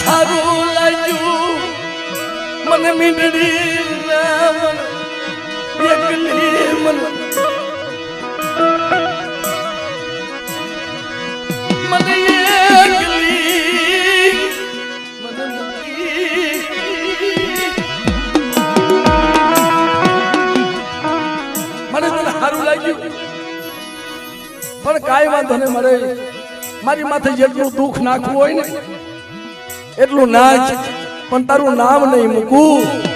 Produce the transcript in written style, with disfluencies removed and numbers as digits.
હારું લાગ્યું મને મીંડડી એકલી મને પણ કાંઈ વાંધો નહીં મારે મારી માથે જેટલું દુઃખ નાખવું હોય ને એટલું નાચ પણ તારું નામ નહીં મૂકું